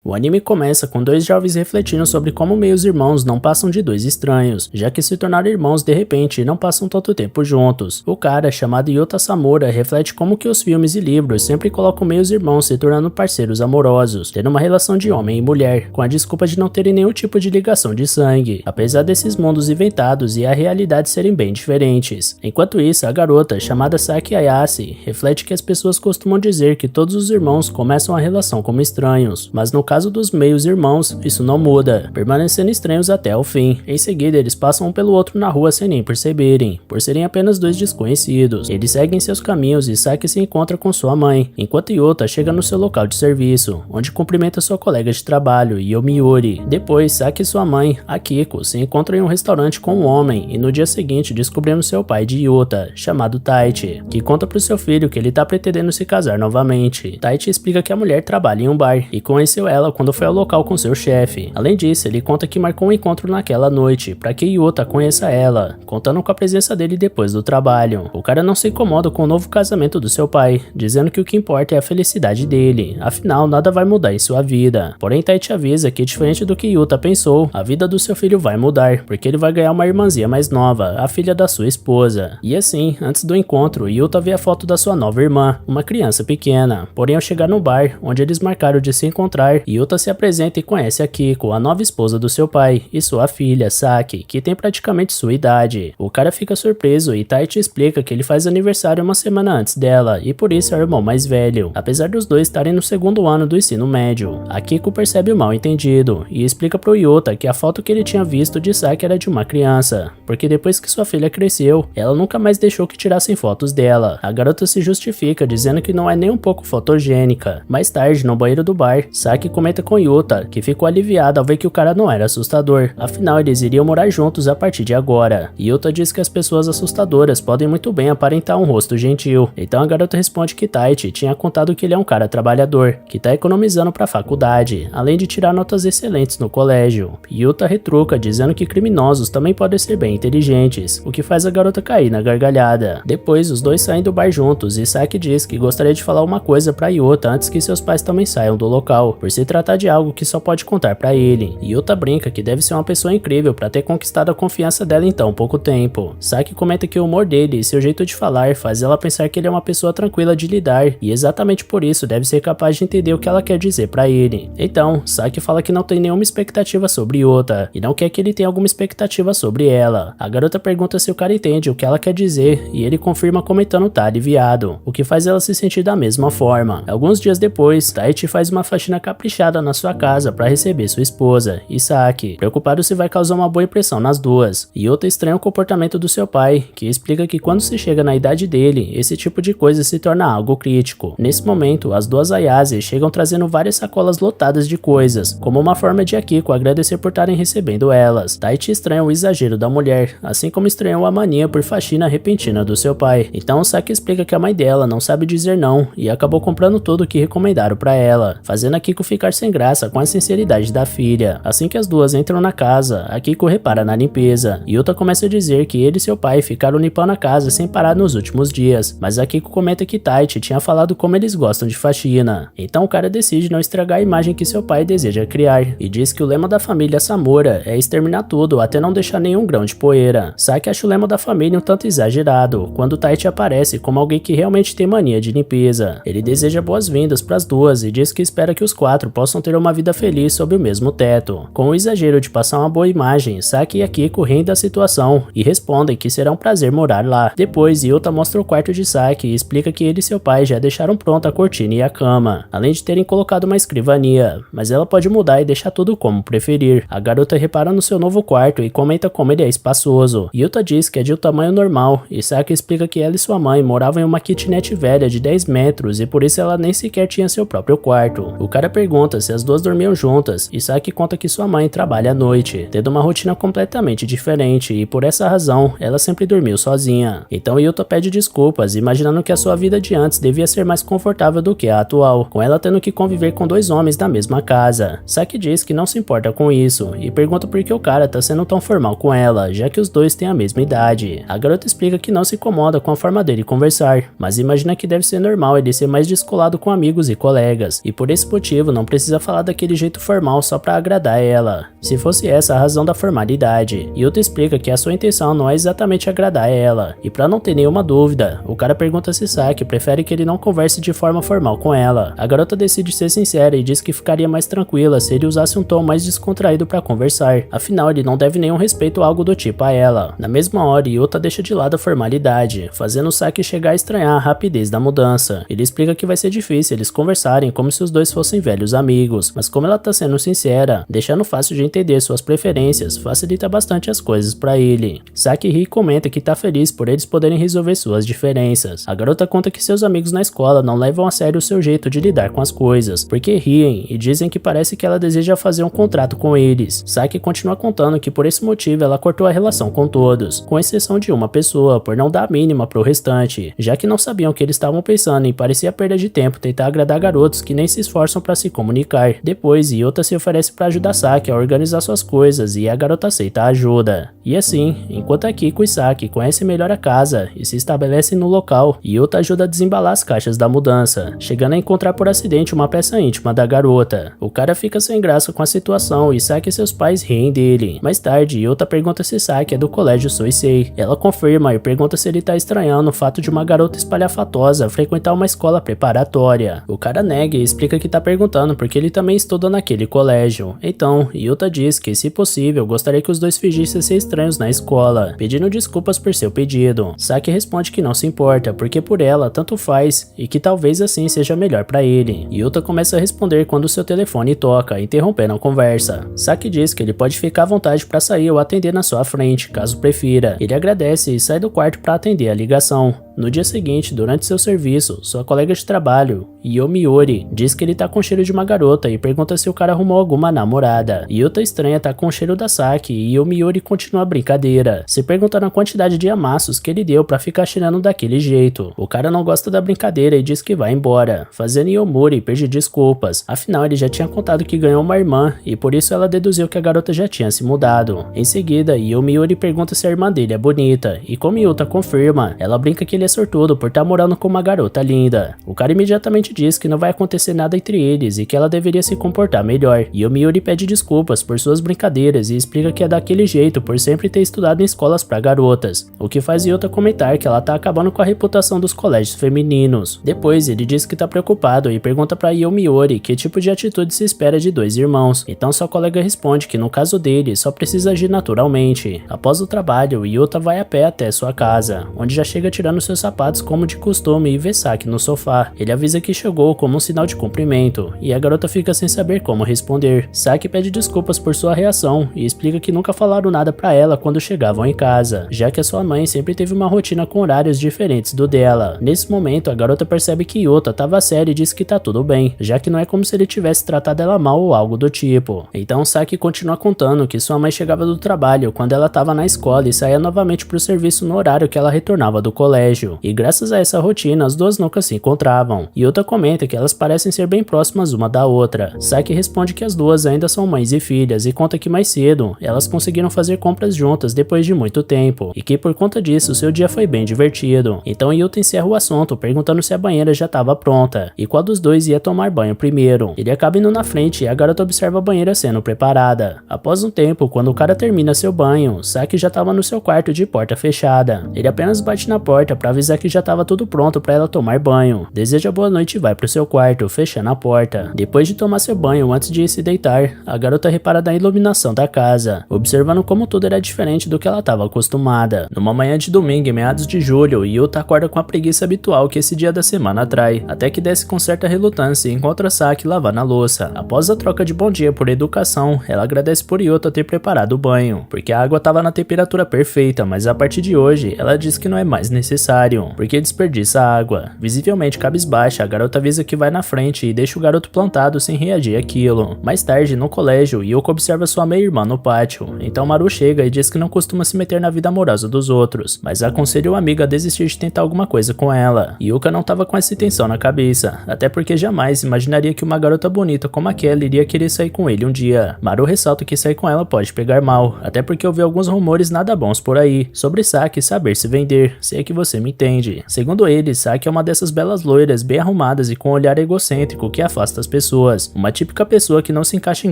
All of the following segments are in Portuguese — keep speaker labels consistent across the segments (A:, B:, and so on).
A: O anime começa com dois jovens refletindo sobre como meios irmãos não passam de dois estranhos, já que se tornaram irmãos de repente e não passam tanto tempo juntos. O cara, chamado Yuta Samura, reflete como que os filmes e livros sempre colocam meios irmãos se tornando parceiros amorosos, tendo uma relação de homem e mulher, com a desculpa de não terem nenhum tipo de ligação de sangue, apesar desses mundos inventados e a realidade serem bem diferentes. Enquanto isso, a garota, chamada Saki Ayase, reflete que as pessoas costumam dizer que todos os irmãos começam a relação como estranhos, mas no caso dos meios irmãos, isso não muda, permanecendo estranhos até o fim. Em seguida, eles passam um pelo outro na rua sem nem perceberem, por serem apenas dois desconhecidos. Eles seguem seus caminhos e Saki se encontra com sua mãe, enquanto Yuta chega no seu local de serviço, onde cumprimenta sua colega de trabalho, Yomiuri. Depois, Saki e sua mãe, Akiko, se encontram em um restaurante com um homem e no dia seguinte descobrimos seu pai de Yuta, chamado Taichi, que conta pro seu filho que ele tá pretendendo se casar novamente. Taichi explica que a mulher trabalha em um bar e conheceu ela quando foi ao local com seu chefe. Além disso, ele conta que marcou um encontro naquela noite para que Yuta conheça ela, contando com a presença dele depois do trabalho. O cara não se incomoda com o novo casamento do seu pai, dizendo que o que importa é a felicidade dele, afinal nada vai mudar em sua vida. Porém, Taichi avisa que, diferente do que Yuta pensou, a vida do seu filho vai mudar, porque ele vai ganhar uma irmãzinha mais nova, a filha da sua esposa. E assim, antes do encontro, Yuta vê a foto da sua nova irmã, uma criança pequena. Porém, ao chegar no bar, onde eles marcaram de se encontrar, Yuta se apresenta e conhece a Kiko, a nova esposa do seu pai, e sua filha, Saki, que tem praticamente sua idade. O cara fica surpreso e Taichi explica que ele faz aniversário uma semana antes dela, e por isso é o irmão mais velho, apesar dos dois estarem no segundo ano do ensino médio. A Kiko percebe o mal entendido, e explica pro Yuta que a foto que ele tinha visto de Saki era de uma criança, porque depois que sua filha cresceu, ela nunca mais deixou que tirassem fotos dela. A garota se justifica, dizendo que não é nem um pouco fotogênica. Mais tarde, no banheiro do bar, Saki comenta com Yuta, que ficou aliviada ao ver que o cara não era assustador, afinal eles iriam morar juntos a partir de agora. Yuta diz que as pessoas assustadoras podem muito bem aparentar um rosto gentil, então a garota responde que Taichi tinha contado que ele é um cara trabalhador, que tá economizando pra faculdade, além de tirar notas excelentes no colégio. Yuta retruca, dizendo que criminosos também podem ser bem inteligentes, o que faz a garota cair na gargalhada. Depois, os dois saem do bar juntos e Saki diz que gostaria de falar uma coisa pra Yuta antes que seus pais também saiam do local, por se tratar de algo que só pode contar pra ele. Yuta brinca que deve ser uma pessoa incrível pra ter conquistado a confiança dela em tão pouco tempo. Saki comenta que o humor dele e seu jeito de falar faz ela pensar que ele é uma pessoa tranquila de lidar e exatamente por isso deve ser capaz de entender o que ela quer dizer pra ele. Então, Saki fala que não tem nenhuma expectativa sobre Yuta e não quer que ele tenha alguma expectativa sobre ela. A garota pergunta se o cara entende o que ela quer dizer e ele confirma comentando tá aliviado, o que faz ela se sentir da mesma forma. Alguns dias depois, Taichi faz uma faxina caprichada na sua casa para receber sua esposa, e Saki, preocupado se vai causar uma boa impressão nas duas. Yuta estranha o comportamento do seu pai, que explica que quando se chega na idade dele, esse tipo de coisa se torna algo crítico. Nesse momento, as duas Ayase chegam trazendo várias sacolas lotadas de coisas, como uma forma de Akiko agradecer por estarem recebendo elas. Taichi estranha o exagero da mulher, assim como estranhou a mania por faxina repentina do seu pai. Então Saki explica que a mãe dela não sabe dizer não e acabou comprando tudo o que recomendaram pra ela, fazendo a Kiko ficar sem graça com a sinceridade da filha. Assim que as duas entram na casa, a Kiko repara na limpeza. Yuta começa a dizer que ele e seu pai ficaram limpando a casa sem parar nos últimos dias, mas a Kiko comenta que Taichi tinha falado como eles gostam de faxina. Então o cara decide não estragar a imagem que seu pai deseja criar, e diz que o lema da família Samura é exterminar tudo até não deixar nenhum grão de poeira. Saki acha o lema da família um tanto exagerado, quando Taichi aparece como alguém que realmente tem mania de limpeza. Ele deseja boas-vindas para as duas e diz que espera que os quatro possam ter uma vida feliz sob o mesmo teto. Com o exagero de passar uma boa imagem, Saki e Akiko riem da situação e respondem que será um prazer morar lá. Depois, Yuta mostra o quarto de Saki e explica que ele e seu pai já deixaram pronta a cortina e a cama, além de terem colocado uma escrivania, mas ela pode mudar e deixar tudo como preferir. A garota repara no seu novo quarto e comenta como ele é espaçoso. Yuta diz que é de um tamanho normal e Saki explica que ela e sua mãe moravam em uma kitnet velha de 10 metros e por isso ela nem sequer tinha seu próprio quarto. O cara pergunta se as duas dormiam juntas e Saki conta que sua mãe trabalha à noite, tendo uma rotina completamente diferente e por essa razão ela sempre dormiu sozinha. Então Yuta pede desculpas, imaginando que a sua vida de antes devia ser mais confortável do que a atual, com ela tendo que conviver com dois homens da mesma casa. Saki diz que não se importa com isso e pergunta por que o cara tá sendo tão formal com ela, já que os dois têm a mesma idade. A garota explica que não se incomoda com a forma dele conversar, mas imagina que deve ser normal ele ser mais descolado com amigos e colegas, e por esse motivo não precisa precisa falar daquele jeito formal só pra agradar ela. Se fosse essa a razão da formalidade. Yuta explica que a sua intenção não é exatamente agradar ela. E pra não ter nenhuma dúvida, o cara pergunta se Saki prefere que ele não converse de forma formal com ela. A garota decide ser sincera e diz que ficaria mais tranquila se ele usasse um tom mais descontraído pra conversar. Afinal, ele não deve nenhum respeito ou algo do tipo a ela. Na mesma hora, Yuta deixa de lado a formalidade, fazendo Saki chegar a estranhar a rapidez da mudança. Ele explica que vai ser difícil eles conversarem como se os dois fossem velhos amigos, mas como ela tá sendo sincera, deixando fácil de entender suas preferências, facilita bastante as coisas pra ele. Saki ri e comenta que tá feliz por eles poderem resolver suas diferenças. A garota conta que seus amigos na escola não levam a sério o seu jeito de lidar com as coisas, porque riem e dizem que parece que ela deseja fazer um contrato com eles. Saki continua contando que por esse motivo ela cortou a relação com todos, com exceção de uma pessoa, por não dar a mínima pro restante, já que não sabiam o que eles estavam pensando e parecia perda de tempo tentar agradar garotos que nem se esforçam pra se comunicar. Depois, Yuta se oferece pra ajudar Saki a organizar suas coisas e a garota aceita a ajuda. E assim, enquanto Akiko e Saki conhecem melhor a casa e se estabelecem no local, Yuta ajuda a desembalar as caixas da mudança, chegando a encontrar por acidente uma peça íntima da garota. O cara fica sem graça com a situação e Saki e seus pais riem dele. Mais tarde, Yuta pergunta se Saki é do colégio Soisei. Ela confirma e pergunta se ele tá estranhando o fato de uma garota espalhafatosa frequentar uma escola preparatória. O cara nega e explica que tá perguntando porque ele também estuda naquele colégio. Então, Yuta diz que, se possível, gostaria que os dois fingissem ser estranhos na escola, pedindo desculpas por seu pedido. Saki responde que não se importa, porque por ela tanto faz e que talvez assim seja melhor pra ele. Yuta começa a responder quando seu telefone toca, interrompendo a conversa. Saki diz que ele pode ficar à vontade pra sair ou atender na sua frente, caso prefira. Ele agradece e sai do quarto pra atender a ligação. No dia seguinte, durante seu serviço, sua colega de trabalho, Yomiuri, diz que ele tá com cheiro de uma garota e pergunta se o cara arrumou alguma namorada. Yuta estranha tá com o cheiro da Saki e Yomiuri continua a brincadeira, se perguntando a quantidade de amassos que ele deu pra ficar cheirando daquele jeito. O cara não gosta da brincadeira e diz que vai embora, fazendo Yomiuri pedir desculpas. Afinal, ele já tinha contado que ganhou uma irmã e por isso ela deduziu que a garota já tinha se mudado. Em seguida, Yomiuri pergunta se a irmã dele é bonita e como Yuta confirma, ela brinca que ele é sortudo por estar morando com uma garota linda. O cara imediatamente diz que não vai acontecer nada entre eles e que ela deveria se comportar melhor. Yomiuri pede desculpas por suas brincadeiras e explica que é daquele jeito por sempre ter estudado em escolas para garotas, o que faz Yuta comentar que ela tá acabando com a reputação dos colégios femininos. Depois ele diz que tá preocupado e pergunta para Yomiuri que tipo de atitude se espera de dois irmãos. Então sua colega responde que no caso dele só precisa agir naturalmente. Após o trabalho, Yuta vai a pé até sua casa, onde já chega tirando seus sapatos como de costume e vê Saki no sofá. Ele avisa que chegou como um sinal de cumprimento e a garota fica sem saber como responder. Saki pede desculpas por sua reação e explica que nunca falaram nada pra ela quando chegavam em casa, já que a sua mãe sempre teve uma rotina com horários diferentes do dela. Nesse momento, a garota percebe que Yuta tava séria e diz que tá tudo bem, já que não é como se ele tivesse tratado ela mal ou algo do tipo. Então Saki continua contando que sua mãe chegava do trabalho quando ela tava na escola e saía novamente pro serviço no horário que ela retornava do colégio. E graças a essa rotina, as duas nunca se encontravam. Yuta comenta que elas parecem ser bem próximas uma da outra. Saki responde que as duas ainda são mães e filhas e conta que mais cedo, elas conseguiram fazer compras juntas depois de muito tempo, e que por conta disso, seu dia foi bem divertido. Então Yuta encerra o assunto perguntando se a banheira já estava pronta, e qual dos dois ia tomar banho primeiro. Ele acaba indo na frente e a garota observa a banheira sendo preparada. Após um tempo, quando o cara termina seu banho, Saki já estava no seu quarto de porta fechada. Ele apenas bate na porta pra avisar que já estava tudo pronto para ela tomar banho. Deseja boa noite e vai pro seu quarto, fechando a porta. Depois de tomar seu banho antes de ir se deitar, a garota repara na iluminação da casa, observando como tudo era diferente do que ela estava acostumada. Numa manhã de domingo, em meados de julho, Yuta acorda com a preguiça habitual que esse dia da semana atrai, até que desce com certa relutância e encontra Saki lavando a louça. Após a troca de bom dia por educação, ela agradece por Yuta ter preparado o banho, porque a água estava na temperatura perfeita, mas a partir de hoje, ela diz que não é mais necessário, porque desperdiça água. Visivelmente cabisbaixa, a garota avisa que vai na frente e deixa o garoto plantado sem reagir àquilo. Mais tarde, no colégio, Yuko observa sua meia-irmã no pátio, então Maru chega e diz que não costuma se meter na vida amorosa dos outros, mas aconselha o amigo a desistir de tentar alguma coisa com ela. Yuka não tava com essa intenção na cabeça, até porque jamais imaginaria que uma garota bonita como aquela iria querer sair com ele um dia. Maru ressalta que sair com ela pode pegar mal, até porque ouviu alguns rumores nada bons por aí, sobre Saki saber se vender, se é que você me time entende. Segundo ele, Saki é uma dessas belas loiras bem arrumadas e com um olhar egocêntrico que afasta as pessoas. Uma típica pessoa que não se encaixa em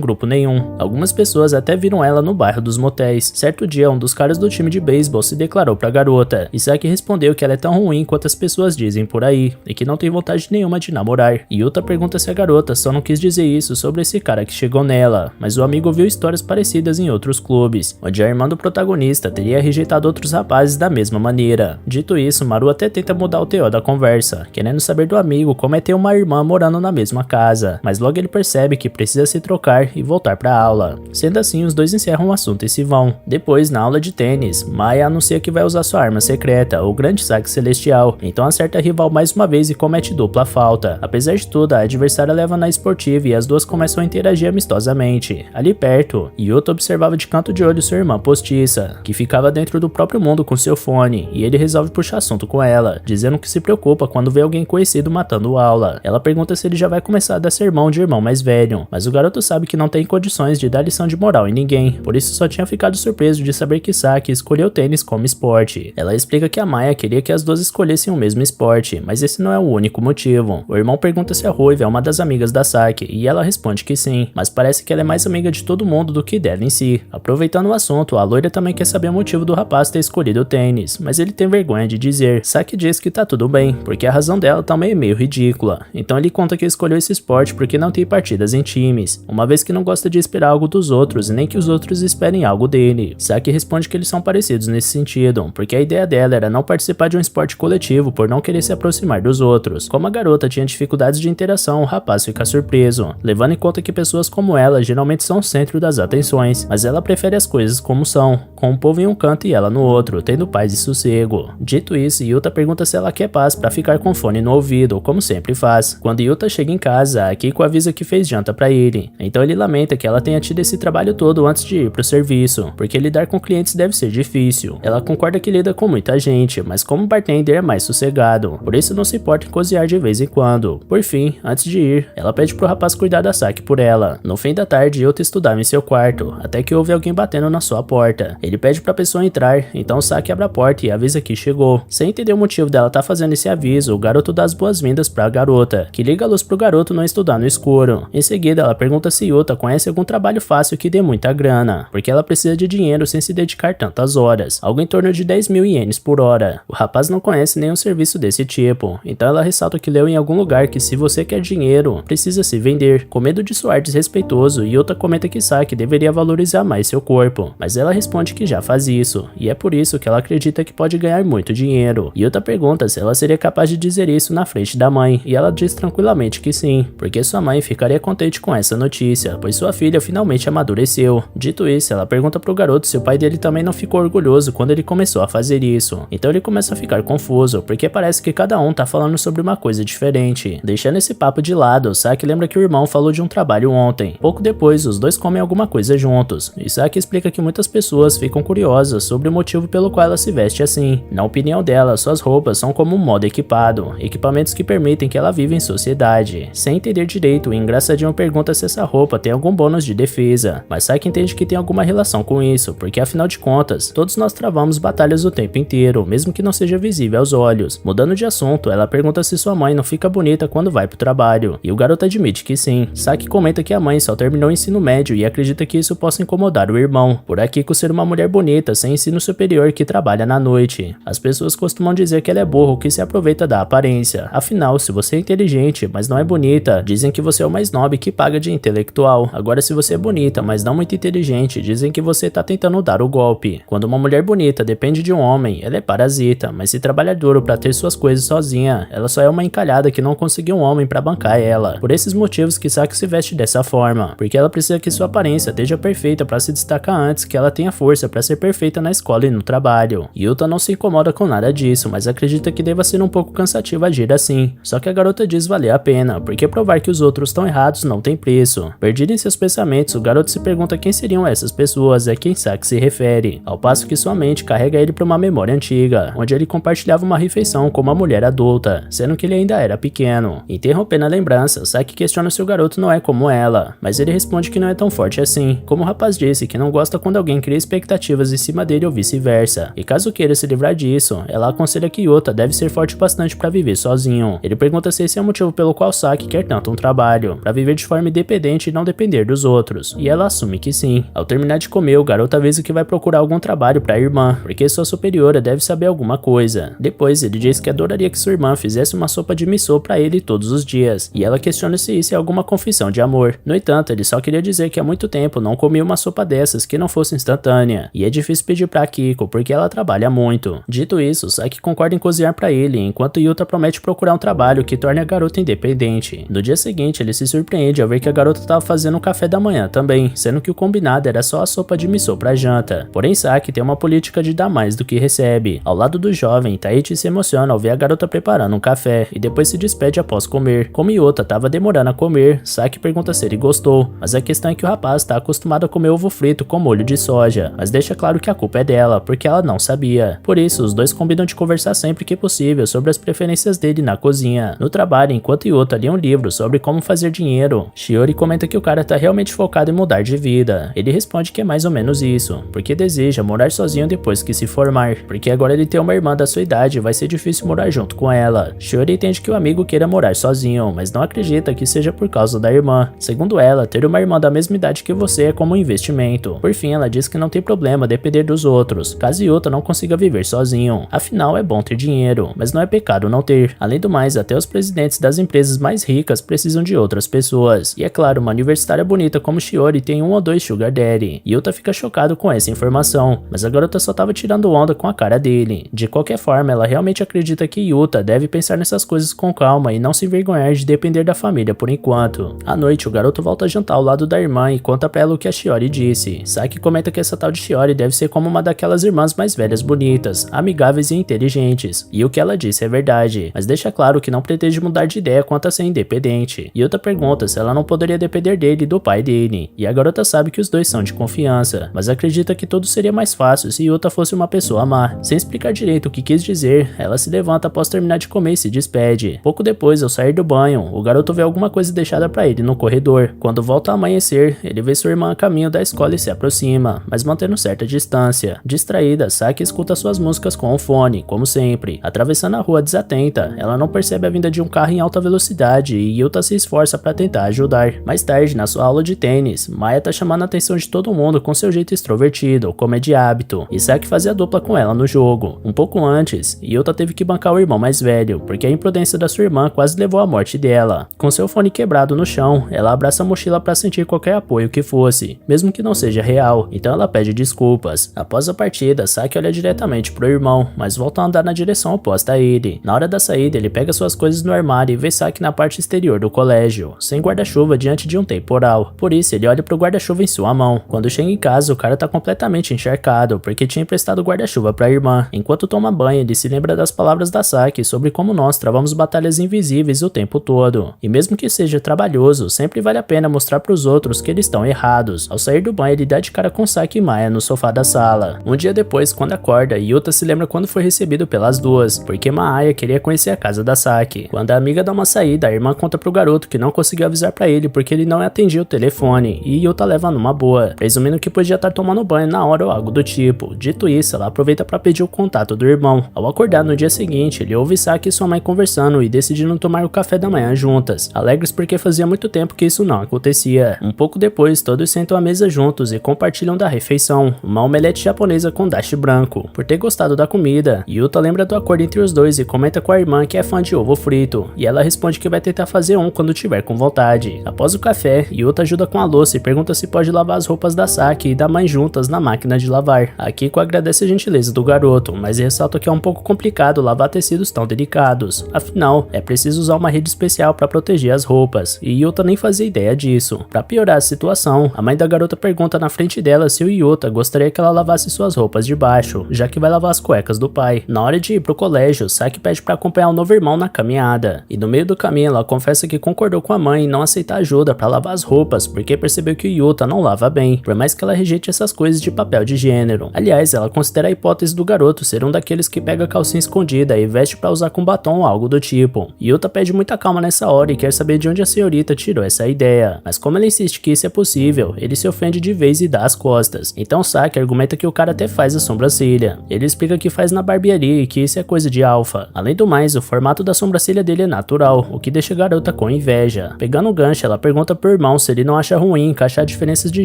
A: grupo nenhum. Algumas pessoas até viram ela no bairro dos motéis. Certo dia, um dos caras do time de beisebol se declarou pra garota, e Saki respondeu que ela é tão ruim quanto as pessoas dizem por aí, e que não tem vontade nenhuma de namorar. Yuta pergunta se a garota só não quis dizer isso sobre esse cara que chegou nela, mas o amigo ouviu histórias parecidas em outros clubes, onde a irmã do protagonista teria rejeitado outros rapazes da mesma maneira. Dito isso, Maru até tenta mudar o teor da conversa, querendo saber do amigo como é ter uma irmã morando na mesma casa, mas logo ele percebe que precisa se trocar e voltar pra aula. Sendo assim, os dois encerram o assunto e se vão. Depois, na aula de tênis, Maya anuncia que vai usar sua arma secreta, o grande saque celestial, então acerta a rival mais uma vez e comete dupla falta. Apesar de tudo, a adversária leva na esportiva e as duas começam a interagir amistosamente. Ali perto, Yuta observava de canto de olho sua irmã postiça, que ficava dentro do próprio mundo com seu fone, e ele resolve puxar assunto com ela, dizendo que se preocupa quando vê alguém conhecido matando aula. Ela pergunta se ele já vai começar a dar sermão de irmão mais velho, mas o garoto sabe que não tem condições de dar lição de moral em ninguém, por isso só tinha ficado surpreso de saber que Saki escolheu tênis como esporte. Ela explica que a Maya queria que as duas escolhessem o mesmo esporte, mas esse não é o único motivo. O irmão pergunta se a Ruiva é uma das amigas da Saki, e ela responde que sim, mas parece que ela é mais amiga de todo mundo do que dela em si. Aproveitando o assunto, a loira também quer saber o motivo do rapaz ter escolhido o tênis, mas ele tem vergonha de dizer. Saki diz que tá tudo bem, porque a razão dela também é meio ridícula. Então ele conta que escolheu esse esporte porque não tem partidas em times, uma vez que não gosta de esperar algo dos outros e nem que os outros esperem algo dele. Saki responde que eles são parecidos nesse sentido, porque a ideia dela era não participar de um esporte coletivo por não querer se aproximar dos outros. Como a garota tinha dificuldades de interação, o rapaz fica surpreso, levando em conta que pessoas como ela geralmente são o centro das atenções, mas ela prefere as coisas como são, com o povo em um canto e ela no outro, tendo paz e sossego. Dito isso, Yuta pergunta se ela quer paz pra ficar com fone no ouvido, como sempre faz. Quando Yuta chega em casa, a Keiko avisa que fez janta pra ele, então ele lamenta que ela tenha tido esse trabalho todo antes de ir pro serviço, porque lidar com clientes deve ser difícil. Ela concorda que lida com muita gente, mas como bartender é mais sossegado, por isso não se importa em cozinhar de vez em quando. Por fim, antes de ir, ela pede pro rapaz cuidar da Saki por ela. No fim da tarde, Yuta estudava em seu quarto, até que ouve alguém batendo na sua porta. Ele pede pra pessoa entrar, então Saki abre a porta e avisa que chegou. Sem entender o motivo dela tá fazendo esse aviso, o garoto dá as boas-vindas pra garota, que liga a luz pro garoto não estudar no escuro. Em seguida, ela pergunta se Yuta conhece algum trabalho fácil que dê muita grana, porque ela precisa de dinheiro sem se dedicar tantas horas, algo em torno de 10.000 ienes por hora. O rapaz não conhece nenhum serviço desse tipo, então ela ressalta que leu em algum lugar que se você quer dinheiro, precisa se vender. Com medo de soar desrespeitoso, Yuta comenta que Saki deveria valorizar mais seu corpo, mas ela responde que já faz isso, e é por isso que ela acredita que pode ganhar muito dinheiro. Yuta pergunta se ela seria capaz de dizer isso na frente da mãe, e ela diz tranquilamente que sim, porque sua mãe ficaria contente com essa notícia, pois sua filha finalmente amadureceu. Dito isso, ela pergunta pro garoto se o pai dele também não ficou orgulhoso quando ele começou a fazer isso. Então ele começa a ficar confuso, porque parece que cada um tá falando sobre uma coisa diferente. Deixando esse papo de lado, Saki lembra que o irmão falou de um trabalho ontem. Pouco depois, os dois comem alguma coisa juntos, e Saki explica que muitas pessoas ficam curiosas sobre o motivo pelo qual ela se veste assim. Na opinião dela, suas roupas são como um modo equipado, equipamentos que permitem que ela viva em sociedade. Sem entender direito, o engraçadinho pergunta se essa roupa tem algum bônus de defesa, mas Saki entende que tem alguma relação com isso, porque afinal de contas, todos nós travamos batalhas o tempo inteiro, mesmo que não seja visível aos olhos. Mudando de assunto, ela pergunta se sua mãe não fica bonita quando vai pro trabalho, e o garoto admite que sim. Saki comenta que a mãe só terminou o ensino médio e acredita que isso possa incomodar o irmão, por Akiko ser uma mulher bonita sem ensino superior que trabalha na noite. As pessoas costumam dizer que ela é burro que se aproveita da aparência, afinal, se você é inteligente, mas não é bonita, dizem que você é o mais nobre que paga de intelectual. Agora, se você é bonita, mas não muito inteligente, dizem que você tá tentando dar o golpe. Quando uma mulher bonita depende de um homem, ela é parasita, mas se trabalha duro pra ter suas coisas sozinha, ela só é uma encalhada que não conseguiu um homem pra bancar ela. Por esses motivos que Saki se veste dessa forma, porque ela precisa que sua aparência esteja perfeita pra se destacar antes que ela tenha força pra ser perfeita na escola e no trabalho. Yuta não se incomoda com nada disso, mas acredita que deva ser um pouco cansativo agir assim. Só que a garota diz valer a pena, porque provar que os outros estão errados não tem preço. Perdido em seus pensamentos, o garoto se pergunta quem seriam essas pessoas e a quem Saki se refere, ao passo que sua mente carrega ele para uma memória antiga, onde ele compartilhava uma refeição com uma mulher adulta, sendo que ele ainda era pequeno. Interrompendo a lembrança, Saki questiona se o garoto não é como ela, mas ele responde que não é tão forte assim. Como o rapaz disse que não gosta quando alguém cria expectativas expectativas em cima dele ou vice-versa. E caso queira se livrar disso, ela aconselha que Yuta deve ser forte bastante para viver sozinho. Ele pergunta se esse é o motivo pelo qual Saki quer tanto um trabalho, para viver de forma independente e não depender dos outros. E ela assume que sim. Ao terminar de comer, o garoto avisa que vai procurar algum trabalho para a irmã, porque sua superiora deve saber alguma coisa. Depois ele diz que adoraria que sua irmã fizesse uma sopa de miso para ele todos os dias, e ela questiona se isso é alguma confissão de amor. No entanto, ele só queria dizer que há muito tempo não comia uma sopa dessas que não fosse instantânea, e é difícil pedir pra Kiko porque ela trabalha muito. Dito isso, Saki concorda em cozinhar pra ele, enquanto Yuta promete procurar um trabalho que torne a garota independente. No dia seguinte, ele se surpreende ao ver que a garota estava fazendo um café da manhã também, sendo que o combinado era só a sopa de miso pra janta. Porém, Saki tem uma política de dar mais do que recebe. Ao lado do jovem, Taichi se emociona ao ver a garota preparando um café, e depois se despede após comer. Como Yuta estava demorando a comer, Saki pergunta se ele gostou, mas a questão é que o rapaz está acostumado a comer ovo frito com molho de soja, mas deixa claro que a culpa é dela, porque ela não sabia. Por isso, os dois combinam de conversar sempre que possível sobre as preferências dele na cozinha. No trabalho, enquanto Yuta lê um livro sobre como fazer dinheiro, Shiori comenta que o cara tá realmente focado em mudar de vida. Ele responde que é mais ou menos isso, porque deseja morar sozinho depois que se formar, porque agora ele tem uma irmã da sua idade e vai ser difícil morar junto com ela. Shiori entende que o amigo queira morar sozinho, mas não acredita que seja por causa da irmã. Segundo ela, ter uma irmã da mesma idade que você é como um investimento. Por fim, ela diz que não tem problema depender dos outros, caso Yuta não consiga viver sozinho. Afinal, é bom ter dinheiro, mas não é pecado não ter. Além do mais, até os presidentes das empresas mais ricas precisam de outras pessoas. E é claro, uma universitária bonita como Shiori tem um ou dois sugar daddy. Yuta fica chocado com essa informação, mas a garota só tava tirando onda com a cara dele. De qualquer forma, ela realmente acredita que Yuta deve pensar nessas coisas com calma e não se envergonhar de depender da família por enquanto. À noite, o garoto volta a jantar ao lado da irmã e conta pra ela o que a Shiori disse. Saki comenta que essa tal de Shiori deve ser como uma daquelas irmãs mais velhas bonitas, amigáveis e inteligentes. E o que ela disse é verdade, mas deixa claro que não pretende mudar de ideia quanto a ser independente. Yuta pergunta se ela não poderia depender dele e do pai dele, e a garota sabe que os dois são de confiança, mas acredita que tudo seria mais fácil se Yuta fosse uma pessoa má. Sem explicar direito o que quis dizer, ela se levanta após terminar de comer e se despede. Pouco depois, ao sair do banho, o garoto vê alguma coisa deixada pra ele no corredor. Quando volta a amanhecer, ele vê sua irmã a caminho da escola e se aproxima, mas mantendo certa distância. Distraída, Saki escuta suas músicas com o fone, como sempre. Atravessando a rua desatenta, ela não percebe a vinda de um carro em alta velocidade e Yuta se esforça para tentar ajudar. Mais tarde, na sua aula de tênis, Maya tá chamando a atenção de todo mundo com seu jeito extrovertido, como é de hábito, e Saki fazia dupla com ela no jogo. Um pouco antes, Yuta teve que bancar o irmão mais velho, porque a imprudência da sua irmã quase levou à morte dela. Com seu fone quebrado no chão, ela abraça a mochila para sentir qualquer apoio que fosse, mesmo que não seja real, então ela pede desculpas. Após a partida, Saki olha diretamente pro irmão, mas volta a andar na direção oposta a ele. Na hora da saída, ele pega suas coisas no armário e vê Saki na parte exterior do colégio, sem guarda-chuva diante de um temporal. Por isso, ele olha pro guarda-chuva em sua mão. Quando chega em casa, o cara tá completamente encharcado, porque tinha emprestado o guarda-chuva pra irmã. Enquanto toma banho, ele se lembra das palavras da Saki sobre como nós travamos batalhas invisíveis o tempo todo. E mesmo que seja trabalhoso, sempre vale a pena mostrar pros outros que eles estão errados. Ao sair do banho, ele dá de cara com Saki e Maya no sofá da sala. Um dia depois, quando acorda, Yuta se lembra quando foi recebido pelas duas, porque Maya queria conhecer a casa da Saki. Quando a amiga dá uma saída, a irmã conta pro garoto que não conseguiu avisar pra ele porque ele não atendia o telefone, e Yuta leva numa boa, presumindo que podia estar tomando banho na hora ou algo do tipo. Dito isso, ela aproveita pra pedir o contato do irmão. Ao acordar no dia seguinte, ele ouve Saki e sua mãe conversando e decidindo tomar o café da manhã juntas, alegres porque fazia muito tempo que isso não acontecia. Um pouco depois, todos sentam à mesa juntos e compartilham da refeição, uma omelete japonesa com dashi branco. Por ter gostado da comida, Yuta lembra do acordo entre os dois e comenta com a irmã que é fã de ovo frito, e ela responde que vai tentar fazer um quando tiver com vontade. Após o café, Yuta ajuda com a louça e pergunta se pode lavar as roupas da Saki e da mãe juntas na máquina de lavar. Akiko agradece a gentileza do garoto, mas ressalta que é um pouco complicado lavar tecidos tão delicados. Afinal, é preciso usar uma rede especial para proteger as roupas, e Yuta nem fazia ideia disso. Para piorar a situação, a mãe da garota pergunta na frente dela se o Yuta gostaria que ela lavasse suas roupas de baixo, já que vai lavar as cuecas do pai. Na hora de ir pro colégio, Saki pede para acompanhar o novo irmão na caminhada, e no meio do caminho ela confessa que concordou com a mãe em não aceitar ajuda para lavar as roupas, porque percebeu que o Yuta não lava bem, por mais que ela rejeite essas coisas de papel de gênero. Aliás, ela considera a hipótese do garoto ser um daqueles que pega a calcinha escondida e veste para usar com batom ou algo do tipo. Yuta pede muita calma nessa hora e quer saber de onde a senhorita tirou essa ideia, mas como ela insiste que isso é possível, ele se ofende de vez e dá as costas. Então Saki argumenta que o cara até faz a sobrancelha. Ele explica que faz na barbearia e que isso é coisa de alfa. Além do mais, o formato da sobrancelha dele é natural, o que deixa a garota com inveja. Pegando o gancho, ela pergunta pro irmão se ele não acha ruim encaixar diferenças de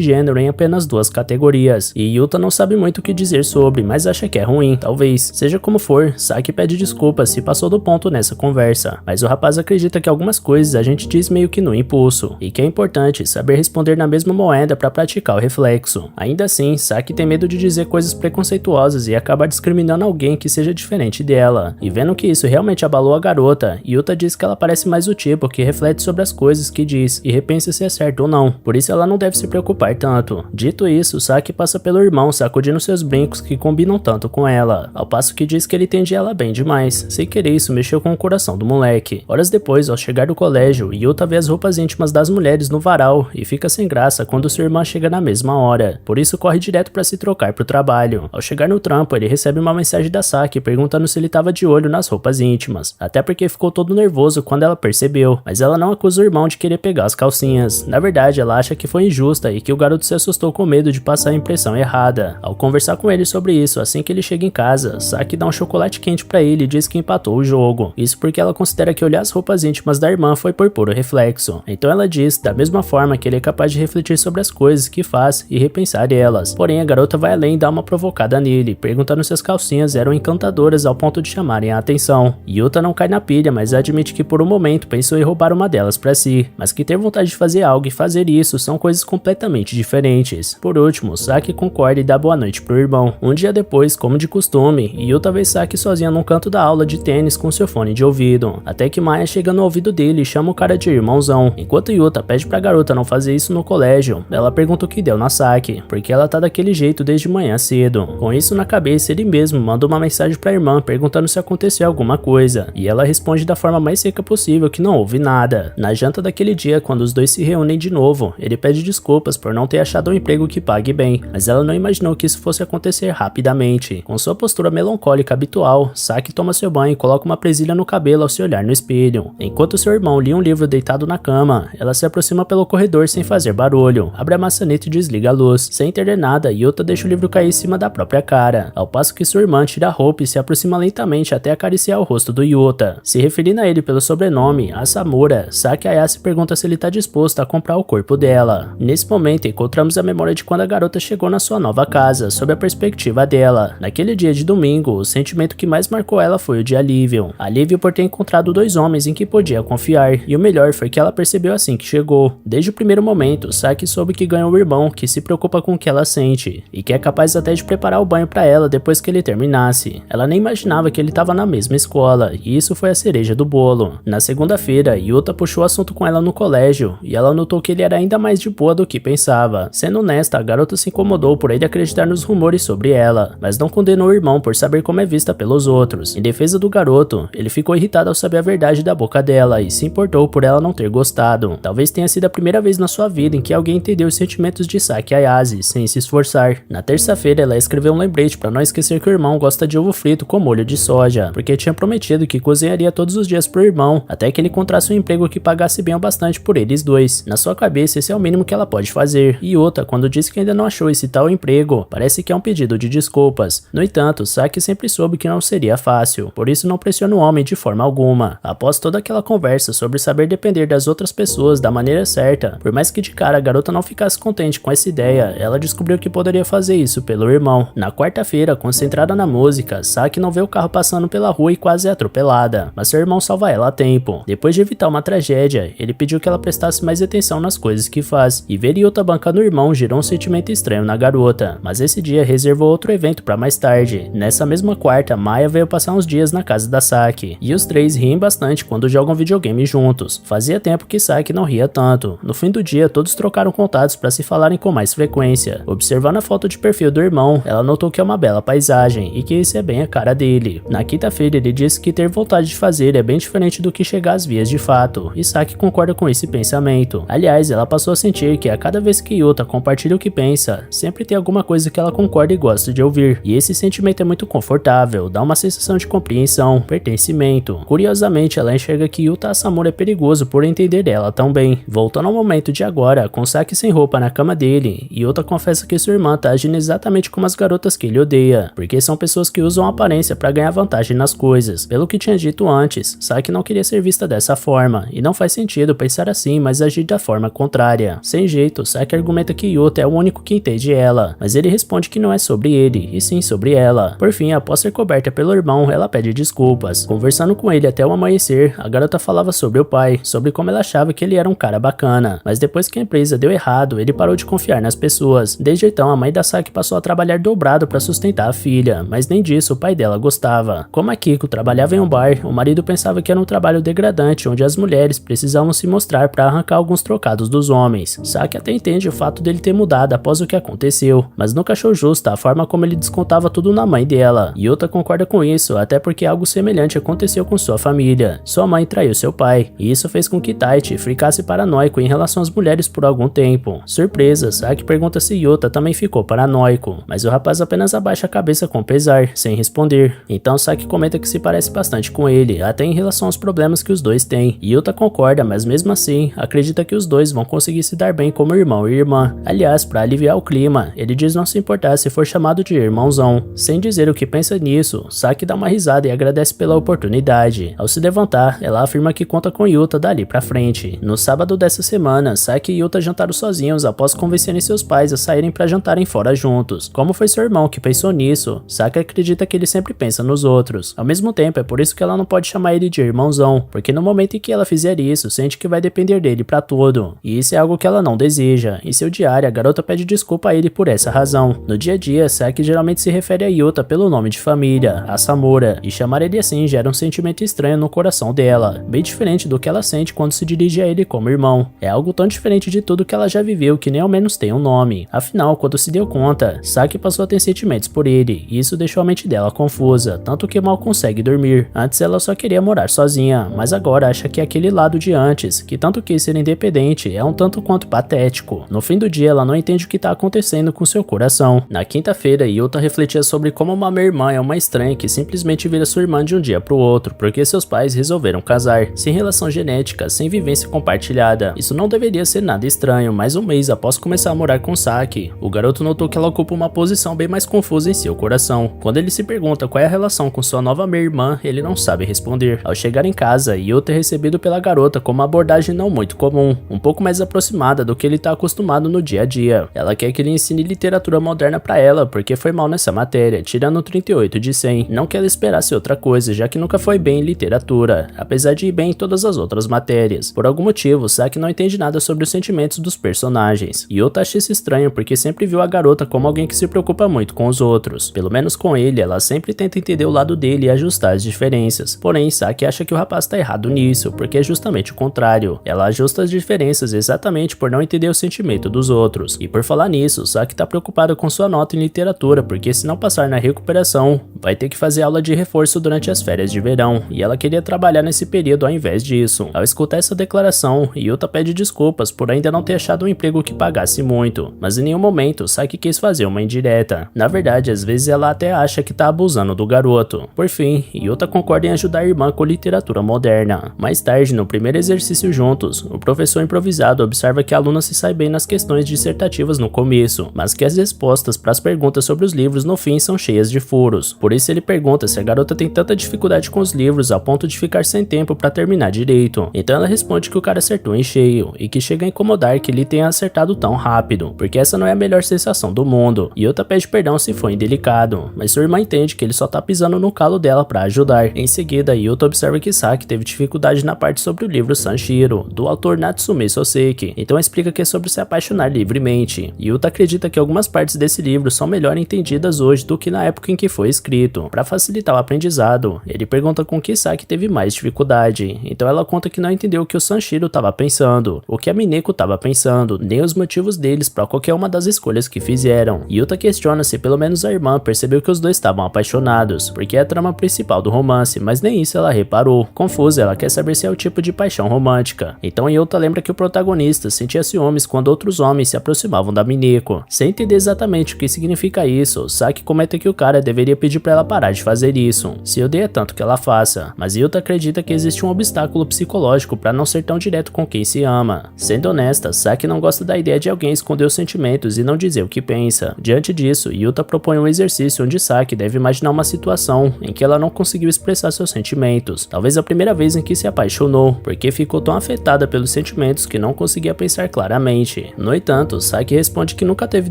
A: gênero em apenas 2 categorias. E Yuta não sabe muito o que dizer sobre, mas acha que é ruim, talvez. Seja como for, Saki pede desculpas se passou do ponto nessa conversa. Mas o rapaz acredita que algumas coisas a gente diz meio que no impulso, e que é importante saber responder na mesma moeda para praticar o reflexo. Ainda assim, Saki tem medo de dizer coisas preconceituosas e acabar discriminando alguém que seja diferente dela. E vendo que isso realmente abalou a garota, Yuta diz que ela parece mais o tipo que reflete sobre as coisas que diz e repensa se é certo ou não, por isso ela não deve se preocupar tanto. Dito isso, Saki passa pelo irmão sacudindo seus brincos que combinam tanto com ela, ao passo que diz que ele entende ela bem demais. Sem querer, isso mexeu com o coração do moleque. Horas depois, ao chegar do colégio, Yuta vê as roupas íntimas das mulheres no varal e fica sem graça quando sua irmã chega na mesma hora, por isso corre direto para se trocar pro trabalho. Ao chegar no trampo, ele recebe uma mensagem da Saki perguntando se ele tava de olho nas roupas íntimas, até porque ficou todo nervoso quando ela percebeu, mas ela não acusa o irmão de querer pegar as calcinhas. Na verdade, ela acha que foi injusta e que o garoto se assustou com medo de passar a impressão errada. Ao conversar com ele sobre isso, assim que ele chega em casa, Saki dá um chocolate quente pra ele e diz que empatou o jogo. Isso porque ela considera que olhar as roupas íntimas da irmã foi por puro reflexo. Então ela diz, da mesma forma, que ele é capaz de refletir sobre as coisas que faz e repensar elas. Porém, a garota vai além e dá uma provocada nele, perguntando se as calcinhas eram encantadoras ao ponto de chamarem a atenção. Yuta não cai na pilha, mas admite que por um momento pensou em roubar uma delas pra si, mas que ter vontade de fazer algo e fazer isso são coisas completamente diferentes. Por último, Saki concorda e dá boa noite pro irmão. Um dia depois, como de costume, Yuta vê Saki sozinha num canto da aula de tênis com seu fone de ouvido, até que Maya chega no ouvido dele e chama o cara de irmãozão. Enquanto Yuta pede pra garota não fazer isso no colégio, ela pergunta o que deu na Saki, porque ela tá daquele jeito desde manhã cedo. Com isso na cabeça, ele mesmo manda uma mensagem pra irmã perguntando se aconteceu alguma coisa, e ela responde da forma mais seca possível que não houve nada. Na janta daquele dia, quando os dois se reúnem de novo, ele pede desculpas por não ter achado um emprego que pague bem, mas ela não imaginou que isso fosse acontecer rapidamente. Com sua postura melancólica habitual, Saki toma seu banho e coloca uma presilha no cabelo ao se olhar no espelho. Enquanto seu irmão lia um livro deitado na cama, ela se aproxima pelo corredor sem fazer barulho, abre a maçaneta e desliga a luz. Sem entender nada, Yuta deixa o livro cair em cima da própria cara, ao passo que sua irmã tira a roupa e se aproxima lentamente até acariciar o rosto do Yuta. Se referindo a ele pelo sobrenome, Asamura, Saki Ayase pergunta se ele está disposto a comprar o corpo dela. Nesse momento, encontramos a memória de quando a garota chegou na sua nova casa, sob a perspectiva dela. Naquele dia de domingo, o sentimento que mais marcou ela foi o de alívio. Alívio por ter encontrado 2 homens em que podia confiar, e o melhor foi que ela percebeu assim que chegou. Desde o primeiro momento, Saki soube que ganhou um irmão que se preocupa com o que ela sente, e que é capaz até de preparar o banho para ela depois que ele terminasse. Ela nem imaginava que ele estava na mesma escola, e isso foi a cereja do bolo. Na segunda-feira, Yuta puxou o assunto com ela no colégio, e ela notou que ele era ainda mais de boa do que pensava. Sendo honesta, a garota se incomodou por ele acreditar nos rumores sobre ela, mas não condenou o irmão por saber como é vista pelos outros. Em defesa do garoto, ele ficou irritado ao saber a verdade da boca dela e se importou por ela não ter gostado. Talvez tenha sido a primeira vez na sua vida em que alguém entendeu os sentimentos de Saki Ayase sem se esforçar. Na terça-feira, ela escreveu um lembrete para não esquecer que o irmão gosta de ovo frito com molho de soja, porque tinha prometido que cozinharia todos os dias pro irmão, até que ele encontrasse um emprego que pagasse bem o bastante por eles dois. Na sua cabeça, esse é o mínimo que ela pode fazer. E outra, quando disse que ainda não achou esse tal emprego, parece que é um pedido de desculpas. No entanto, Saki sempre soube que não seria fácil, por isso não pressiona o homem de forma alguma. Após toda aquela conversa sobre saber depender das outras pessoas da maneira certa, por mais que de cara a garota não ficasse contente com essa ideia, ela descobriu que poderia fazer isso pelo irmão. Na quarta-feira, concentrada na música, Saki não vê o carro passando pela rua e quase é atropelada, mas seu irmão salva ela a tempo. Depois de evitar uma tragédia, ele pediu que ela prestasse mais atenção nas coisas que faz, e ver Yuta bancando o irmão gerou um sentimento estranho na garota, mas esse dia reservou outro evento para mais tarde. Nessa mesma quarta, Maya veio passar uns dias na casa da Saki, e os três riem bastante quando jogam videogame juntos. Fazia tempo que Saki não ria tanto. No fim do dia, todos trocaram contatos para se falarem com mais frequência. Observando a foto de perfil do irmão, ela notou que é uma bela paisagem, e que isso é bem a cara dele. Na quinta-feira, ele disse que ter vontade de fazer é bem diferente do que chegar às vias de fato, e Saki concorda com esse pensamento. Aliás, ela passou a sentir que a cada vez que Yuta compartilha o que pensa, sempre tem alguma coisa que ela concorda e gosta de ouvir, e esse sentimento é muito confortável, dá uma sensação de compreensão, pertencimento. Curiosamente, ela enxerga que Yuta Asamura é perigoso por entender ela tão bem. Voltando ao momento de agora, com Saki sem roupa na cama dele, Yuta confessa que sua irmã tá agindo exatamente como as garotas que ele odeia, porque são pessoas que usam aparência pra ganhar vantagem nas coisas. Pelo que tinha dito antes, Saki não queria ser vista dessa forma, e não faz sentido pensar assim, mas agir da forma contrária. Sem jeito, Saki argumenta que Yuta é o único que entende ela, mas ele responde que não é sobre ele, e sim sobre ela. Por fim, após ser coberta pelo irmão, ela pede desculpas. Conversando com ele até o amanhecer, a garota falava sobre o pai, sobre como ela achava que ele era um cara bacana, mas depois que a empresa deu errado, ele parou de confiar nas pessoas. Desde então, a mãe da Saki passou a trabalhar dobrado para sustentar a filha, mas nem disso o pai dela gostava. Como a Kiko trabalhava em um bar, o marido pensava que era um trabalho degradante, onde as mulheres precisavam se mostrar para arrancar alguns trocados dos homens. Saki até entende o fato dele ter mudado após o que aconteceu, mas nunca achou justa a forma como ele descontava tudo na mãe dela. Yuta concorda com isso, até porque algo semelhante aconteceu com sua família. Sua mãe traiu seu pai, e isso fez com que Taichi ficasse paranoico em relação às mulheres por algum tempo. Surpresa, Saki pergunta se Yuta também ficou paranoico, mas o rapaz apenas abaixa a cabeça com pesar, sem responder. Então Saki comenta que se parece bastante com ele, até em relação aos problemas que os dois têm. Yuta concorda, mas mesmo assim, acredita que os dois vão conseguir se dar bem como irmão e irmã. Aliás, para aliviar o clima, ele diz não se importar se for chamado de irmãozão. Sem dizer o que pensa nisso, Saki dá uma risada e agradece pela oportunidade. Ao se levantar, ela afirma que conta com Yuta dali pra frente. No sábado dessa semana, Saki e Yuta jantaram sozinhos após convencerem seus pais a saírem pra jantarem fora juntos. Como foi seu irmão que pensou nisso, Saki acredita que ele sempre pensa nos outros. Ao mesmo tempo, é por isso que ela não pode chamar ele de irmãozão, porque no momento em que ela fizer isso, sente que vai depender dele pra tudo. E isso é algo que ela não deseja. Em seu diário, a garota pede desculpa a ele por essa razão. No dia a dia, Saki geralmente se refere a Yuta pelo nome de família, a Samura, e chamar ele assim gera um sentimento estranho no coração dela, bem diferente do que ela sente quando se dirige a ele como irmão. É algo tão diferente de tudo que ela já viveu que nem ao menos tem um nome. Afinal, quando se deu conta, Saki passou a ter sentimentos por ele, e isso deixou a mente dela confusa, tanto que mal consegue dormir. Antes ela só queria morar sozinha, mas agora acha que aquele lado de antes, que tanto quis ser independente, é um tanto quanto patético. No fim do dia, ela não entende o que tá acontecendo com seu coração. Na quinta-feira, Yuta refletia sobre como uma meia-irmã é uma estranha que simplesmente vira sua irmã de um dia pro outro, porque seus pais resolveram casar, sem relação genética, sem vivência compartilhada. Isso não deveria ser nada estranho, mas um mês após começar a morar com Saki, o garoto notou que ela ocupa uma posição bem mais confusa em seu coração. Quando ele se pergunta qual é a relação com sua nova meia-irmã, ele não sabe responder. Ao chegar em casa, Yuta é recebido pela garota com uma abordagem não muito comum, um pouco mais aproximada do que ele tá acostumado no dia a dia. Ela quer que ele ensine literatura moderna pra ela, porque foi mal nessa matéria, tirando 38 de 100. Não que ela esperasse outra coisa, já que nunca foi bem em literatura, apesar de ir bem em todas as outras matérias. Por algum motivo, Saki não entende nada sobre os sentimentos dos personagens. Yuta acha isso estranho porque sempre viu a garota como alguém que se preocupa muito com os outros. Pelo menos com ele, ela sempre tenta entender o lado dele e ajustar as diferenças. Porém, Saki acha que o rapaz tá errado nisso, porque é justamente o contrário. Ela ajusta as diferenças exatamente por não entender o sentimento dos outros. E por falar nisso, Saki tá preocupado com sua nota em literatura, porque se não passar na recuperação, vai ter que fazer aula de reforço durante as férias de verão, e ela queria trabalhar nesse período ao invés disso. Ao escutar essa declaração, Yuta pede desculpas por ainda não ter achado um emprego que pagasse muito, mas em nenhum momento Saki quis fazer uma indireta. Na verdade, às vezes ela até acha que tá abusando do garoto. Por fim, Yuta concorda em ajudar a irmã com literatura moderna. Mais tarde, no primeiro exercício juntos, o professor improvisado observa que a aluna se sai bem nas questões dissertativas no começo, mas que as respostas para as perguntas sobre os livros no fim são cheias de furos. Por isso ele pergunta se a garota tem tanta dificuldade com os livros a ponto de ficar sem tempo para terminar direito. Então ela responde que o cara acertou em cheio, e que chega a incomodar que ele tenha acertado tão rápido, porque essa não é a melhor sensação do mundo. Yuta pede perdão se foi indelicado, mas sua irmã entende que ele só tá pisando no calo dela para ajudar. Em seguida, Yuta observa que Saki teve dificuldade na parte sobre o livro Sanshiro, do autor Natsume Soseki, então explica que é sobre se apaixonar livremente. Yuta acredita que algumas partes desse livro são melhor entendidas hoje do que na época em que foi escrito. Para facilitar o aprendizado, ele pergunta com que Saki teve mais dificuldade, então ela conta que não entendeu o que o Sanshiro estava pensando, o que a Mineko estava pensando, nem os motivos deles para qualquer uma das escolhas que fizeram. Yuta questiona se pelo menos a irmã percebeu que os dois estavam apaixonados, porque é a trama principal do romance, mas nem isso ela reparou. Confusa, ela quer saber se é o tipo de paixão romântica. Então Yuta lembra que o protagonista sentia ciúmes quando outros homens se aproximavam da Mineko. Sem entender exatamente o que significa isso, Saki comenta que o cara deveria pedir para ela parar de fazer isso, se odeia tanto que ela faça, mas Yuta acredita que existe um obstáculo psicológico para não ser tão direto com quem se ama. Sendo honesta, Saki não gosta da ideia de alguém esconder os sentimentos e não não dizer o que pensa. Diante disso, Yuta propõe um exercício onde Saki deve imaginar uma situação em que ela não conseguiu expressar seus sentimentos, talvez a primeira vez em que se apaixonou, porque ficou tão afetada pelos sentimentos que não conseguia pensar claramente. No entanto, Saki responde que nunca teve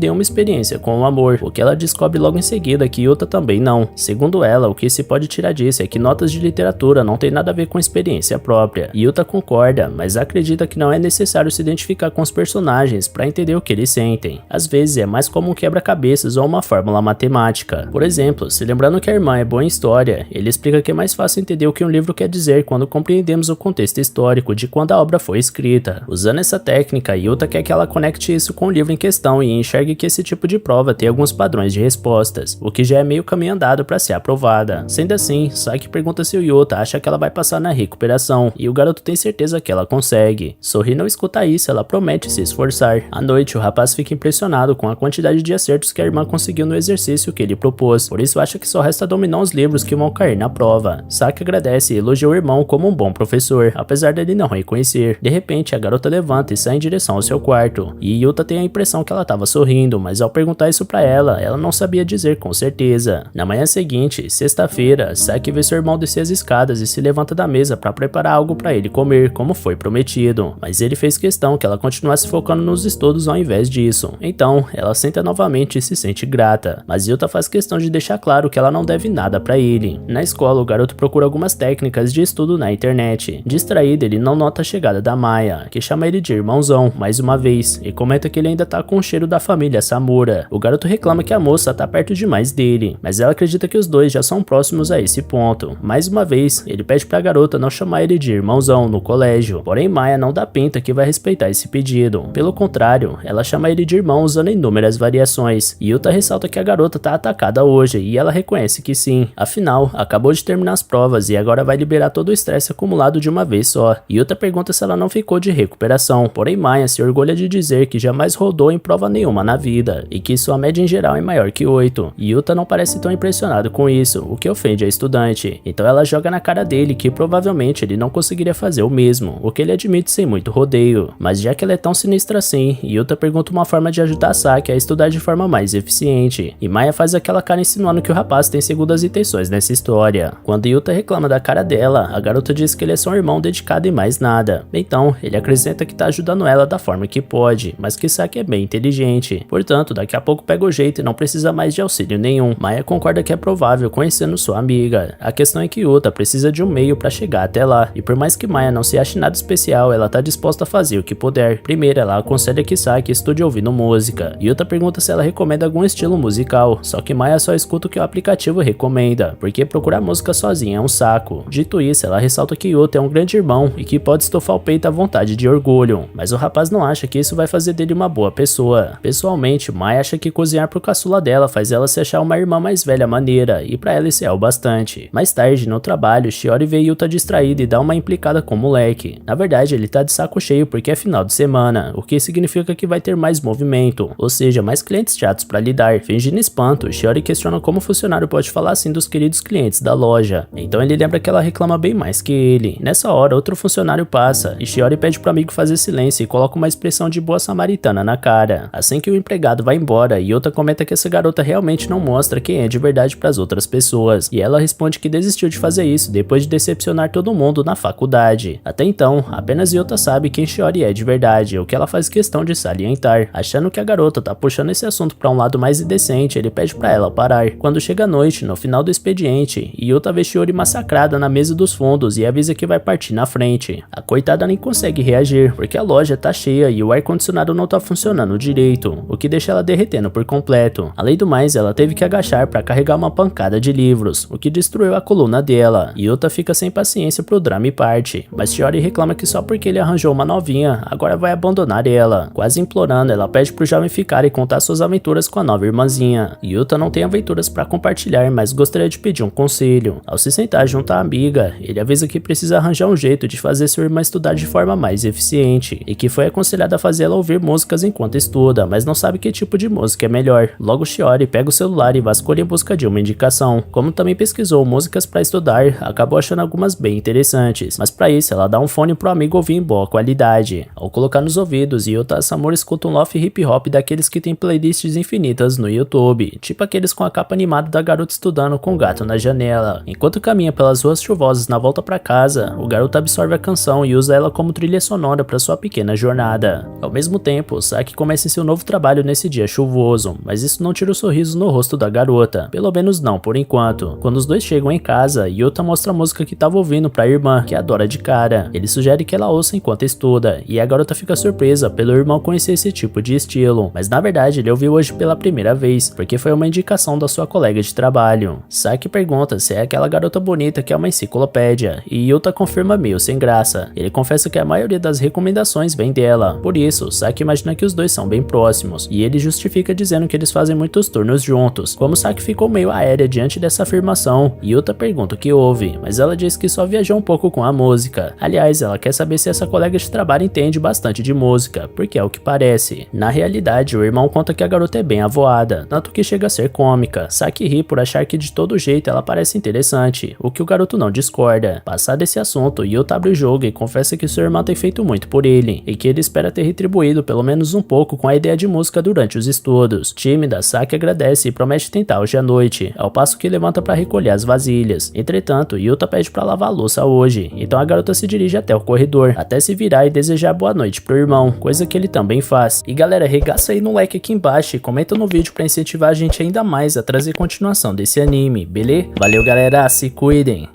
A: nenhuma experiência com o amor, o que ela descobre logo em seguida que Yuta também não. Segundo ela, o que se pode tirar disso é que notas de literatura não tem nada a ver com experiência própria. Yuta concorda, mas acredita que não é necessário se identificar com os personagens para entender o que eles sentem. Às vezes é mais como um quebra-cabeças ou uma fórmula matemática. Por exemplo, se lembrando que a irmã é boa em história, ele explica que é mais fácil entender o que um livro quer dizer quando compreendemos o contexto histórico de quando a obra foi escrita. Usando essa técnica, Yuta quer que ela conecte isso com o livro em questão e enxergue que esse tipo de prova tem alguns padrões de respostas, o que já é meio caminho andado para ser aprovada. Sendo assim, Saki pergunta se o Yuta acha que ela vai passar na recuperação, e o garoto tem certeza que ela consegue. Sorrindo ao escutar isso, ela promete se esforçar. À noite, o rapaz fica impressionado com a quantidade de acertos que a irmã conseguiu no exercício que ele propôs, por isso acha que só resta dominar os livros que vão cair na prova. Saki agradece e elogia o irmão como um bom professor, apesar dele não reconhecer. De repente, a garota levanta e sai em direção ao seu quarto, e Yuta tem a impressão que ela estava sorrindo, mas ao perguntar isso pra ela não sabia dizer com certeza. Na manhã seguinte, sexta-feira, Saki vê seu irmão descer as escadas e se levanta da mesa para preparar algo para ele comer, como foi prometido, mas ele fez questão que ela continuasse focando nos estudos ao invés disso. Então, ela senta novamente e se sente grata, mas Yuta faz questão de deixar claro que ela não deve nada para ele. Na escola, o garoto procura algumas técnicas de estudo na internet. Distraído, ele não nota a chegada da Maya, que chama ele de irmãozão mais uma vez, e comenta que ele ainda tá com o cheiro da família Samura. O garoto reclama que a moça tá perto demais dele, mas ela acredita que os dois já são próximos a esse ponto. Mais uma vez, ele pede pra garota não chamar ele de irmãozão no colégio, porém Maya não dá pinta que vai respeitar esse pedido. Pelo contrário, ela chama ele de irmão usando inúmeras variações. Yuta ressalta que a garota tá atacada hoje e ela reconhece que sim. Afinal, acabou de terminar as provas e agora vai liberar todo o estresse acumulado de uma vez só. Yuta pergunta se ela não ficou de recuperação, porém Maya se orgulha de dizer que jamais rodou em prova nenhuma na vida e que sua média em geral é maior que 8. Yuta não parece tão impressionado com isso, o que ofende a estudante. Então ela joga na cara dele que provavelmente ele não conseguiria fazer o mesmo, o que ele admite sem muito rodeio. Mas já que ela é tão sinistra assim, Yuta pergunta uma forma de ajudar Saki a estudar de forma mais eficiente, e Maya faz aquela cara insinuando que o rapaz tem segundas intenções nessa história. Quando Yuta reclama da cara dela, a garota diz que ele é só um irmão dedicado e mais nada. Então, ele acrescenta que tá ajudando ela da forma que pode, mas que Saki é bem inteligente. Portanto, daqui a pouco pega o jeito e não precisa mais de auxílio nenhum. Maya concorda que é provável conhecendo sua amiga. A questão é que Yuta precisa de um meio para chegar até lá, e por mais que Maya não se ache nada especial, ela tá disposta a fazer o que puder. Primeiro, ela aconselha que Saki estude ouvindo música. Yuta pergunta se ela recomenda algum estilo musical, só que Maya só escuta o que o aplicativo recomenda, porque procurar música sozinha é um saco. Dito isso, ela ressalta que Yuta é um grande irmão e que pode estofar o peito à vontade de orgulho, mas o rapaz não acha que isso vai fazer dele uma boa pessoa. Pessoalmente, Maya acha que cozinhar pro caçula dela faz ela se achar uma irmã mais velha maneira, e pra ela isso é o bastante. Mais tarde, no trabalho, Shiori vê Yuta distraída e dá uma implicada com o moleque. Na verdade, ele tá de saco cheio porque é final de semana, o que significa que vai ter mais movimento, ou seja, mais clientes chatos pra lidar. Fingindo espanto, Shiori questiona como o funcionário pode falar assim dos queridos clientes da loja. Então ele lembra que ela reclama bem mais que ele. Nessa hora, outro funcionário passa, e Shiori pede pro amigo fazer silêncio e coloca uma expressão de boa samaritana na cara. Assim que o empregado vai embora, Yuta comenta que essa garota realmente não mostra quem é de verdade pras outras pessoas, e ela responde que desistiu de fazer isso depois de decepcionar todo mundo na faculdade. Até então, apenas Yuta sabe quem Shiori é de verdade, o que ela faz questão de salientar. Achando que a garota tá puxando esse assunto pra um lado mais indecente, ele pede pra ela parar. Quando chega a noite, no final do expediente, Yuta vê Shiori massacrada na mesa dos fundos e avisa que vai partir na frente. A coitada nem consegue reagir, porque a loja tá cheia e o ar-condicionado não tá funcionando direito, o que deixa ela derretendo por completo. Além do mais, ela teve que agachar pra carregar uma pancada de livros, o que destruiu a coluna dela. Yuta fica sem paciência pro drama e parte, mas Shiori reclama que só porque ele arranjou uma novinha, agora vai abandonar ela. Quase implorando, ela pede pro jovem ficar e contar suas aventuras com a nova irmãzinha. Yuta não tem aventuras pra compartilhar, mas gostaria de pedir um conselho. Ao se sentar junto à amiga, ele avisa que precisa arranjar um jeito de fazer sua irmã estudar de forma mais eficiente, e que foi aconselhado a fazer ela ouvir músicas enquanto estuda, mas não sabe que tipo de música é melhor. Logo Shiori pega o celular e vasculha em busca de uma indicação. Como também pesquisou músicas pra estudar, acabou achando algumas bem interessantes, mas pra isso ela dá um fone pro amigo ouvir em boa qualidade. Ao colocar nos ouvidos, Yuta Samura escuta um lofi hip hop daqueles que tem playlists infinitas no YouTube, tipo aqueles com a capa animada da garota estudando com o gato na janela. Enquanto caminha pelas ruas chuvosas na volta para casa, o garoto absorve a canção e usa ela como trilha sonora para sua pequena jornada. Ao mesmo tempo, Saki começa seu novo trabalho nesse dia chuvoso, mas isso não tira o sorriso no rosto da garota, pelo menos não por enquanto. Quando os dois chegam em casa, Yuta mostra a música que estava ouvindo para a irmã, que adora de cara. Ele sugere que ela ouça enquanto estuda, e a garota fica surpresa pelo irmão conhecer esse tipo de estilo, mas na verdade ele ouviu hoje pela primeira vez, porque foi uma indicação da sua colega de trabalho. Saki pergunta se é aquela garota bonita que é uma enciclopédia, e Yuta confirma meio sem graça. Ele confessa que a maioria das recomendações vem dela, por isso Saki imagina que os dois são bem próximos, e ele justifica dizendo que eles fazem muitos turnos juntos. Como Saki ficou meio aérea diante dessa afirmação, Yuta pergunta o que houve, mas ela diz que só viajou um pouco com a música. Aliás, ela quer saber se essa colega de trabalho entende bastante de música, porque é o que parece. Na realidade, o irmão conta que a garota é bem avoada, tanto que chega a ser cômica. Saki ri por achar que de todo jeito ela parece interessante, o que o garoto não discorda. Passado esse assunto, Yuta abre o jogo e confessa que sua irmã tem feito muito por ele, e que ele espera ter retribuído pelo menos um pouco com a ideia de música durante os estudos. Tímida, Saki agradece e promete tentar hoje à noite, ao passo que levanta para recolher as vasilhas. Entretanto, Yuta pede para lavar a louça hoje, então a garota se dirige até o corredor, até se virar e desejar boa noite pro irmão, coisa que ele também faz. E galera, regaça aí no like aqui embaixo e comenta no vídeo para incentivar a gente ainda mais a trazer continuação desse anime, beleza? Valeu galera, se cuidem!